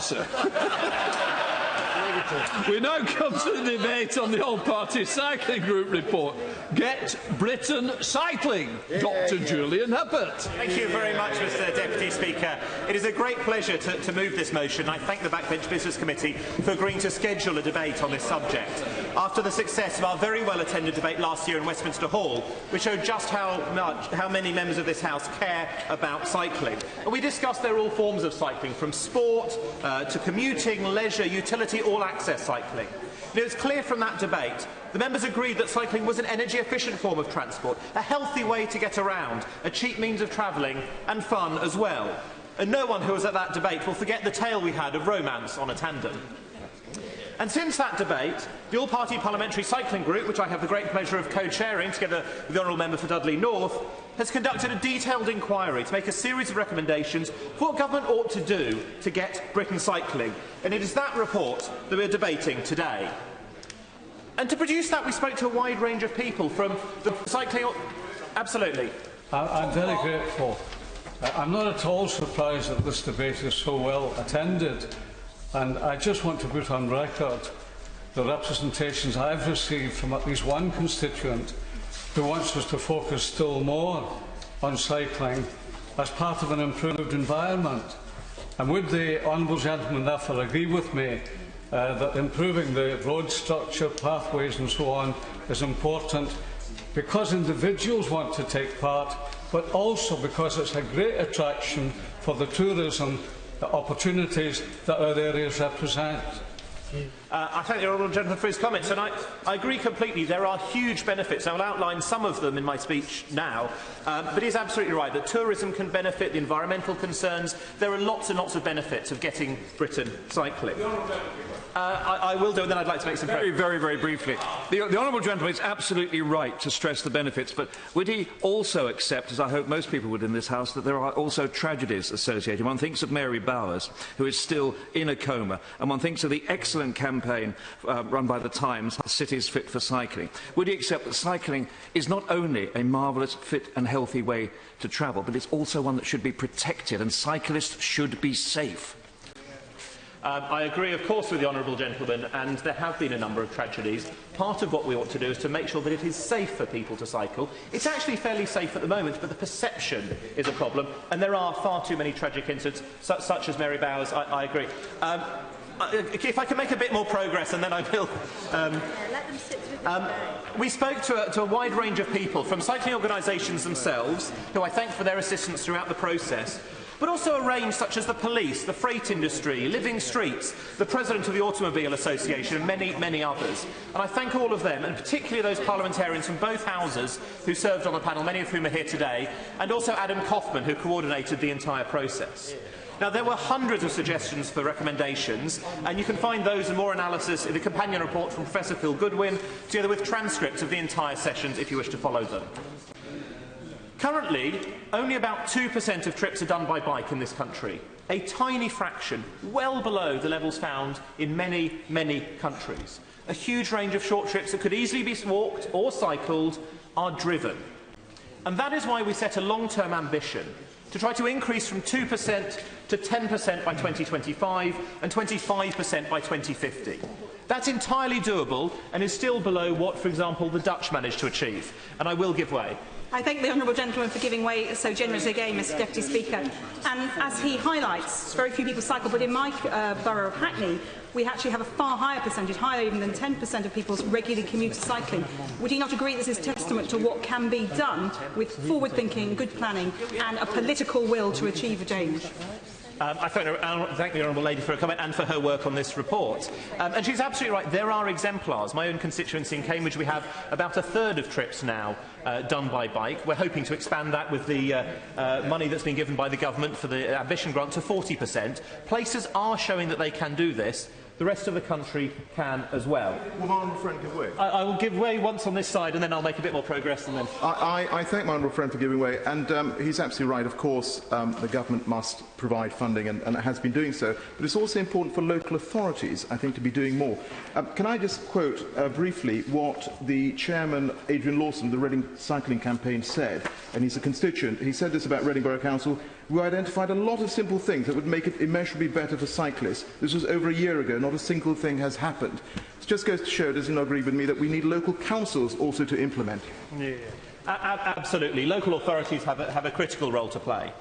Sir. We now come to the debate on the All-Party Cycling Group report. Get Britain Cycling. Dr. Julian Huppert. Thank you very much, Mr. Deputy Speaker. It is a great pleasure to move this motion. I thank the Backbench Business Committee for agreeing to schedule a debate on this subject after the success of our very well-attended debate last year in Westminster Hall, which showed just how many members of this House care about cycling. And we discussed there are all forms of cycling, from sport to commuting, leisure, utility, all-access cycling. And it was clear from that debate the members agreed that cycling was an energy-efficient form of transport, a healthy way to get around, a cheap means of travelling and fun as well. And no one who was at that debate will forget the tale we had of romance on a tandem. And since that debate, the All-Party Parliamentary Cycling Group, which I have the great pleasure of co-chairing together with the Honourable Member for Dudley North, has conducted a detailed inquiry to make a series of recommendations for what government ought to do to get Britain cycling. And it is that report that we are debating today. And to produce that, we spoke to a wide range of people from the cycling... Absolutely. I'm very grateful. I'm not at all surprised that this debate is so well attended. And I just want to put on record the representations I've received from at least one constituent who wants us to focus still more on cycling as part of an improved environment. And would the honourable gentleman therefore agree with me that improving the road structure, pathways and so on is important because individuals want to take part, but also because it's a great attraction for the tourism opportunities that our areas represent. I thank the Honourable Gentleman for his comments, and I agree completely. There are huge benefits. I will outline some of them in my speech now, but he is absolutely right that tourism can benefit, the environmental concerns. There are lots and lots of benefits of getting Britain cycling. I will do, and then I'd like to make some... Very briefly. The Honourable Gentleman is absolutely right to stress the benefits, but would he also accept, as I hope most people would in this House, that there are also tragedies associated? One thinks of Mary Bowers, who is still in a coma, and one thinks of the excellent campaign run by the Times, Cities Fit for Cycling. Would he accept that cycling is not only a marvellous, fit and healthy way to travel, but it's also one that should be protected, and cyclists should be safe? I agree, of course, with the Honourable Gentleman, and there have been a number of tragedies. Part of what we ought to do is to make sure that it is safe for people to cycle. It's actually fairly safe at the moment, but the perception is a problem, and there are far too many tragic incidents, such as Mary Bowers. I agree. If I can make a bit more progress, and then I will... let them sit through the we spoke to a wide range of people, from cycling organisations themselves, who I thank for their assistance throughout the process, but also a range such as the police, the freight industry, Living Streets, the President of the Automobile Association and many others. And I thank all of them, and particularly those parliamentarians from both houses who served on the panel, many of whom are here today, and also Adam Kaufman, who coordinated the entire process. Now, there were hundreds of suggestions for recommendations, and you can find those and more analysis in the companion report from Professor Phil Goodwin, together with transcripts of the entire sessions if you wish to follow them. Currently, only about 2% of trips are done by bike in this country, a tiny fraction, well below the levels found in many countries. A huge range of short trips that could easily be walked or cycled are driven. And that is why we set a long-term ambition to try to increase from 2% to 10% by 2025 and 25% by 2050. That's entirely doable and is still below what, for example, the Dutch managed to achieve. And I will give way. I thank the Honourable Gentleman for giving way so generously again, Mr Deputy Speaker. And as he highlights, very few people cycle, but in my borough of Hackney, we actually have a far higher percentage, higher even than 10% of people regularly commute to cycling. Would he not agree this is testament to what can be done with forward-thinking, good planning and a political will to achieve a change? I thank the Honourable Lady for her comment and for her work on this report. And she's absolutely right, there are exemplars. My own constituency in Cambridge, we have about a third of trips now done by bike. We're hoping to expand that with the money that's been given by the government for the ambition grant to 40%. Places are showing that they can do this. The rest of the country can as well. Will my honourable friend give way? I will give way once on this side, and then I'll make a bit more progress. And then I thank my honourable friend for giving way, and he's absolutely right. Of course, the government must provide funding, and it has been doing so. But it's also important for local authorities, I think, to be doing more. Can I just quote briefly what the chairman, Adrian Lawson, of the Reading Cycling Campaign, said? And he's a constituent. He said this about Reading Borough Council: We identified a lot of simple things that would make it immeasurably better for cyclists. This was over a year ago. Not a single thing has happened. It just goes to show, does he not agree with me, that we need local councils also to implement? Yeah. Absolutely. Local authorities have a critical role to play.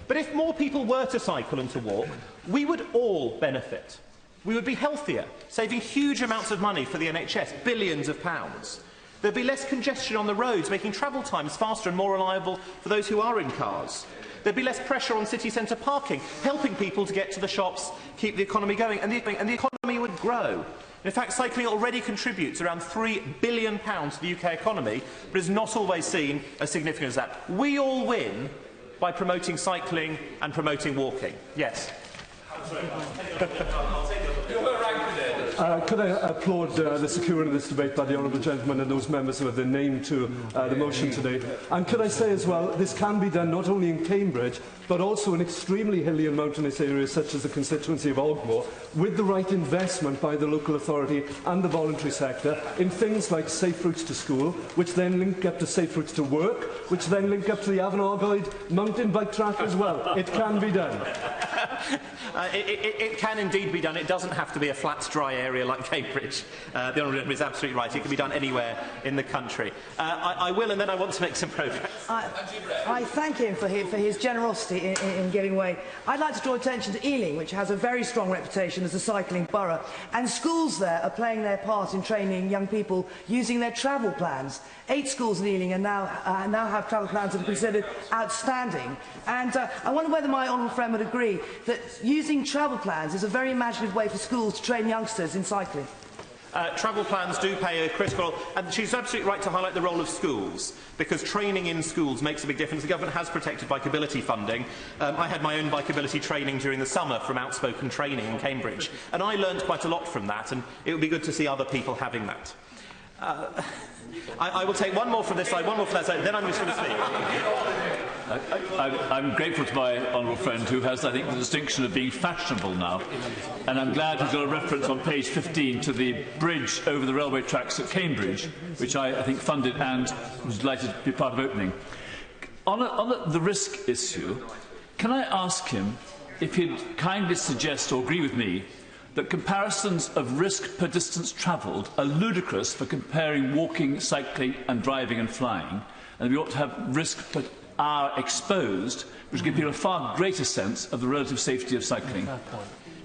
But if more people were to cycle and to walk, we would all benefit. We would be healthier, saving huge amounts of money for the NHS, billions of pounds. There'd be less congestion on the roads, making travel times faster and more reliable for those who are in cars. There'd be less pressure on city centre parking, helping people to get to the shops, keep the economy going, and the economy would grow. In fact, cycling already contributes around £3 billion to the UK economy, but is not always seen as significant as that. We all win by promoting cycling and promoting walking. Yes. Could I applaud the securing of this debate by the honourable gentleman and those members who have their name to the motion today? And could I say as well, this can be done not only in Cambridge, but also in extremely hilly and mountainous areas such as the constituency of Ogmore, with the right investment by the local authority and the voluntary sector in things like safe routes to school, which then link up to safe routes to work, which then link up to the Avon-Argyll mountain bike track as well. It can be done. It can indeed be done. It doesn't have to be a flat, dry area like Cambridge. The Honourable Gentleman is absolutely right. It can be done anywhere in the country. I will, and then I want to make some progress. I thank him for his generosity in giving way. I'd like to draw attention to Ealing, which has a very strong reputation as a cycling borough, and schools there are playing their part in training young people using their travel plans. 8 schools in Ealing are now have travel plans that are considered outstanding. And I wonder whether my honourable friend would agree that using travel plans is a very imaginative way for schools to train youngsters in cycling. Travel plans do play a critical, and she's absolutely right to highlight the role of schools, because training in schools makes a big difference. The government has protected bikeability funding. I had my own bikeability training during the summer from Outspoken Training in Cambridge, and I learned quite a lot from that, and it would be good to see other people having that. I will take one more from this side, one more from that side, then I'm just going to speak. I'm grateful to my honourable friend who has, I think, the distinction of being fashionable now. And I'm glad he's got a reference on page 15 to the bridge over the railway tracks at Cambridge, which I think funded and was delighted to be part of opening. On the risk issue, can I ask him if he'd kindly suggest or agree with me that comparisons of risk per distance travelled are ludicrous for comparing walking, cycling and driving and flying, and we ought to have risk per hour exposed, which gives people a far greater sense of the relative safety of cycling.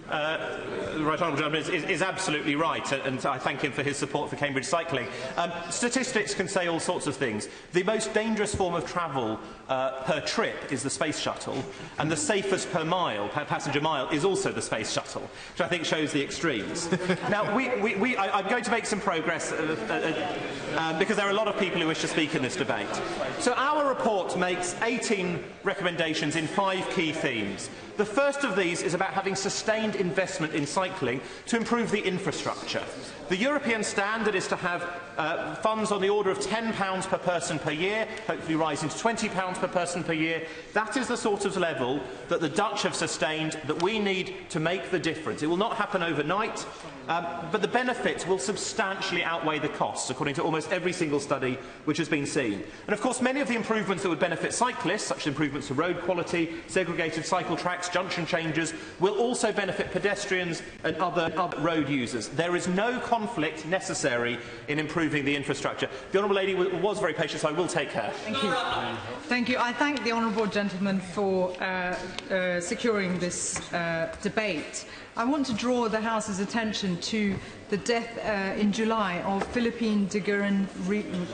The Right Honourable Gentleman is absolutely right, and I thank him for his support for Cambridge cycling. Statistics can say all sorts of things. The most dangerous form of travel per trip is the space shuttle, and the safest per mile, per passenger mile, is also the space shuttle, which I think shows the extremes. Now, I'm going to make some progress because there are a lot of people who wish to speak in this debate. So our report makes 18 recommendations in 5 key themes. The first of these is about having sustained investment in cycling to improve the infrastructure. The European standard is to have funds on the order of £10 per person per year, hopefully rising to £20 per person per year. That is the sort of level that the Dutch have sustained that we need to make the difference. It will not happen overnight, but the benefits will substantially outweigh the costs, according to almost every single study which has been seen. And of course, many of the improvements that would benefit cyclists, such as improvements to road quality, segregated cycle tracks, junction changes, will also benefit pedestrians and other road users. There is no conflict necessary in improving the infrastructure. The Honourable Lady was very patient, so I will take her. Thank you. Thank you. I thank the Honourable Gentleman for securing this debate. I want to draw the House's attention to the death in July of Philippine de Guerin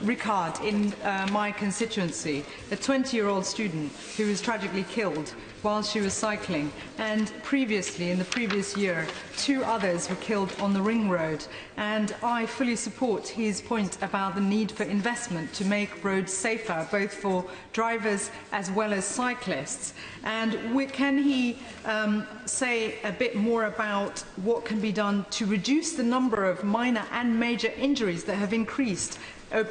Ricard in my constituency, a 20-year-old student who was tragically killed while she was cycling, and previously, in the previous year, 2 others were killed on the Ring Road. And I fully support his point about the need for investment to make roads safer, both for drivers as well as cyclists. And can he say a bit more about what can be done to reduce the number of minor and major injuries that have increased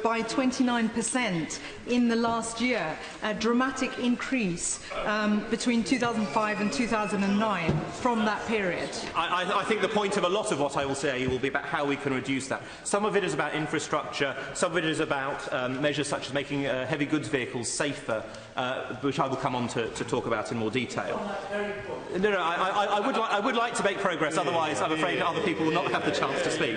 by 29% in the last year, a dramatic increase between 2005 and 2009 from that period. I think the point of a lot of what I will say will be about how we can reduce that. Some of it is about infrastructure, some of it is about measures such as making heavy goods vehicles safer, which I will come on to talk about in more detail. I would like to make progress, otherwise I'm afraid other people will not have the chance to speak.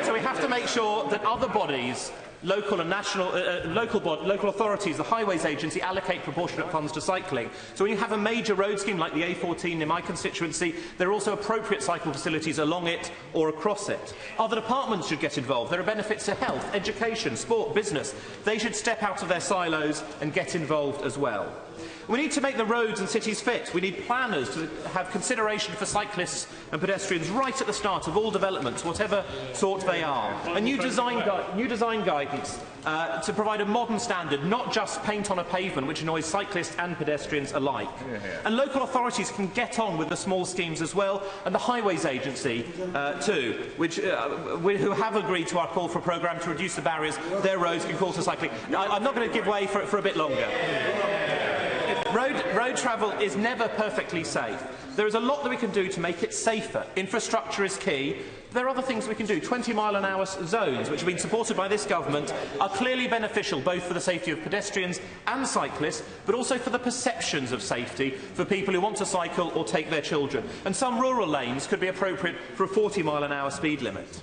So we have to make sure that other bodies, local and national, local authorities, the Highways Agency, allocate proportionate funds to cycling. So when you have a major road scheme like the A14 in my constituency, there are also appropriate cycle facilities along it or across it. Other departments should get involved. There are benefits to health, education, sport, business. They should step out of their silos and get involved as well. We need to make the roads and cities fit. We need planners to have consideration for cyclists and pedestrians right at the start of all developments, whatever sort they are. A new design guidance to provide a modern standard, not just paint on a pavement, which annoys cyclists and pedestrians alike. And local authorities can get on with the small schemes as well, and the Highways Agency too, who have agreed to our call for a programme to reduce the barriers their roads can cause to cycling. I'm not going to give way for a bit longer. Road travel is never perfectly safe. There is a lot that we can do to make it safer. Infrastructure is key. There are other things we can do. 20-mile-an-hour zones, which have been supported by this government, are clearly beneficial both for the safety of pedestrians and cyclists, but also for the perceptions of safety for people who want to cycle or take their children. And some rural lanes could be appropriate for a 40-mile-an-hour speed limit.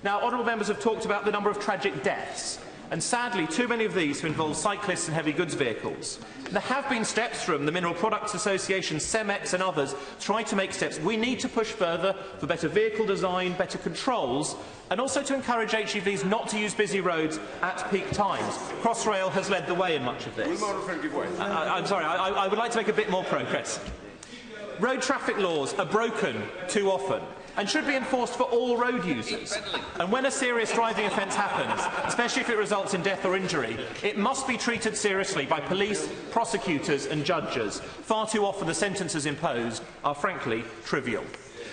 Now, honourable members have talked about the number of tragic deaths. And sadly, too many of these involve cyclists and heavy goods vehicles. There have been steps from the Mineral Products Association, CEMEX and others trying to make steps. We need to push further for better vehicle design, better controls, and also to encourage HGVs not to use busy roads at peak times. Crossrail has led the way in much of this. I'm sorry, I would like to make a bit more progress. Road traffic laws are broken too often and should be enforced for all road users. And when a serious driving offence happens, especially if it results in death or injury, it must be treated seriously by police, prosecutors and judges. Far too often the sentences imposed are frankly trivial.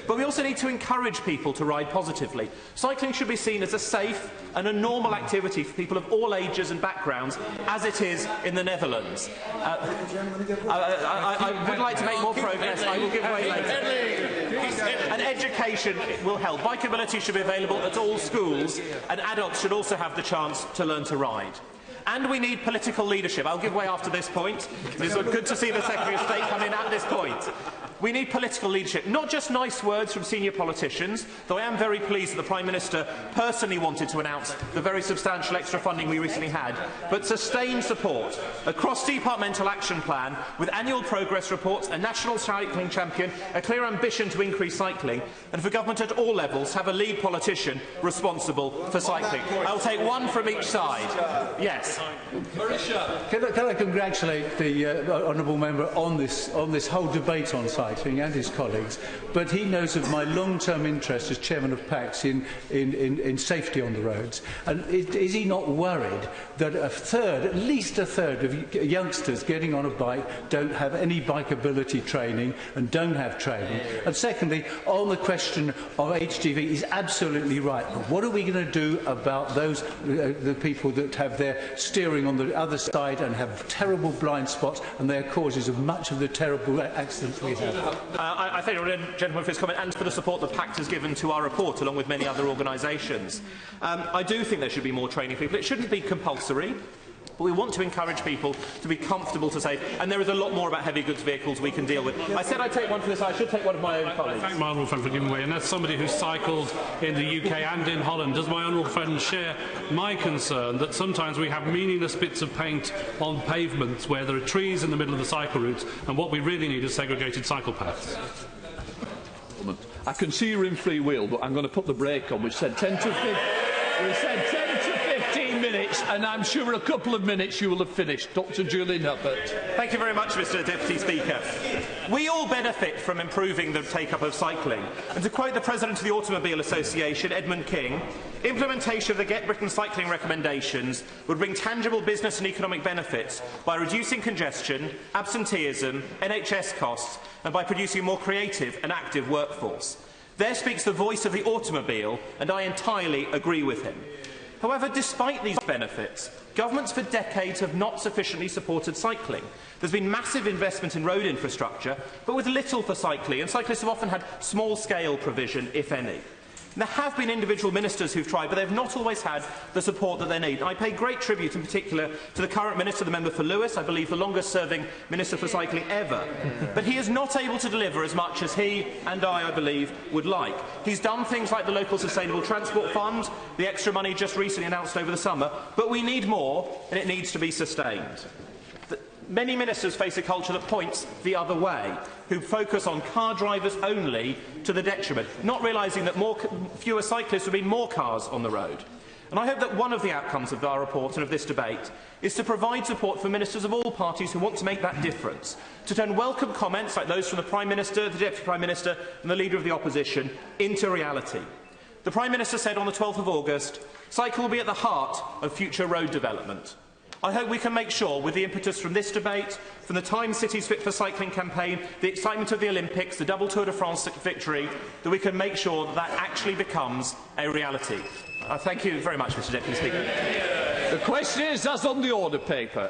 But we also need to encourage people to ride positively. Cycling should be seen as a safe and a normal activity for people of all ages and backgrounds, as it is in the Netherlands. I would like to make more progress. I will give way later. And education will help. Bikeability should be available at all schools, and adults should also have the chance to learn to ride. And we need political leadership. I'll give way after this point. It's good to see the Secretary of State come in at this point. We need political leadership, not just nice words from senior politicians, though I am very pleased that the Prime Minister personally wanted to announce the very substantial extra funding we recently had, but sustained support, a cross-departmental action plan with annual progress reports, a national cycling champion, a clear ambition to increase cycling, and for government at all levels to have a lead politician responsible for cycling. I'll take one from each side. Yes. Can I congratulate the honourable member on this whole debate on cycling and his colleagues, but he knows of my long-term interest as chairman of PACS in safety on the roads. And is he not worried that at least a third of youngsters getting on a bike don't have any bikeability training and don't have training? And secondly, on the question of HGV, he's absolutely right. But what are we going to do about those the people that have their steering on the other side and have terrible blind spots, and they are causes of much of the terrible accidents we have? I thank the gentleman for his comment and for the support that PACT has given to our report, along with many other organisations. I do think there should be more training for people. It shouldn't be compulsory, but we want to encourage people to be comfortable to say, and there is a lot more about heavy goods vehicles we can deal with. I said I'd take one for this, I should take one of my own colleagues. I thank my honourable friend for giving way, and as somebody who's cycled in the UK and in Holland, does my honourable friend share my concern that sometimes we have meaningless bits of paint on pavements where there are trees in the middle of the cycle routes, and what we really need is segregated cycle paths? I can see you're in free will, but I'm going to put the brake on. We said 10 to 15 minutes, and I'm sure in a couple of minutes you will have finished. Dr. Julian Huppert. Thank you very much, Mr. Deputy Speaker. We all benefit from improving the take-up of cycling. And to quote the President of the Automobile Association, Edmund King, implementation of the Get Britain cycling recommendations would bring tangible business and economic benefits by reducing congestion, absenteeism, NHS costs, and by producing a more creative and active workforce. There speaks the voice of the automobile, and I entirely agree with him. However, despite these benefits, governments for decades have not sufficiently supported cycling. There's been massive investment in road infrastructure, but with little for cycling, and cyclists have often had small-scale provision, if any. There have been individual ministers who've tried, but they've not always had the support that they need. And I pay great tribute, in particular, to the current Minister, the member for Lewis, I believe the longest-serving Minister for Cycling ever. But he is not able to deliver as much as he and I believe, would like. He's done things like the local Sustainable Transport Fund, the extra money just recently announced over the summer, but we need more, and it needs to be sustained. Many ministers face a culture that points the other way, who focus on car drivers only to the detriment, not realising that fewer cyclists would mean more cars on the road. And I hope that one of the outcomes of our report and of this debate is to provide support for ministers of all parties who want to make that difference, to turn welcome comments like those from the Prime Minister, the Deputy Prime Minister and the Leader of the Opposition into reality. The Prime Minister said on the 12th of August, "Cycle will be at the heart of future road development." I hope we can make sure, with the impetus from this debate, from the Times Cities Fit for Cycling campaign, the excitement of the Olympics, the double Tour de France victory, that we can make sure that that actually becomes a reality. Thank you very much, Mr Deputy Speaker. The question is, as on the order paper.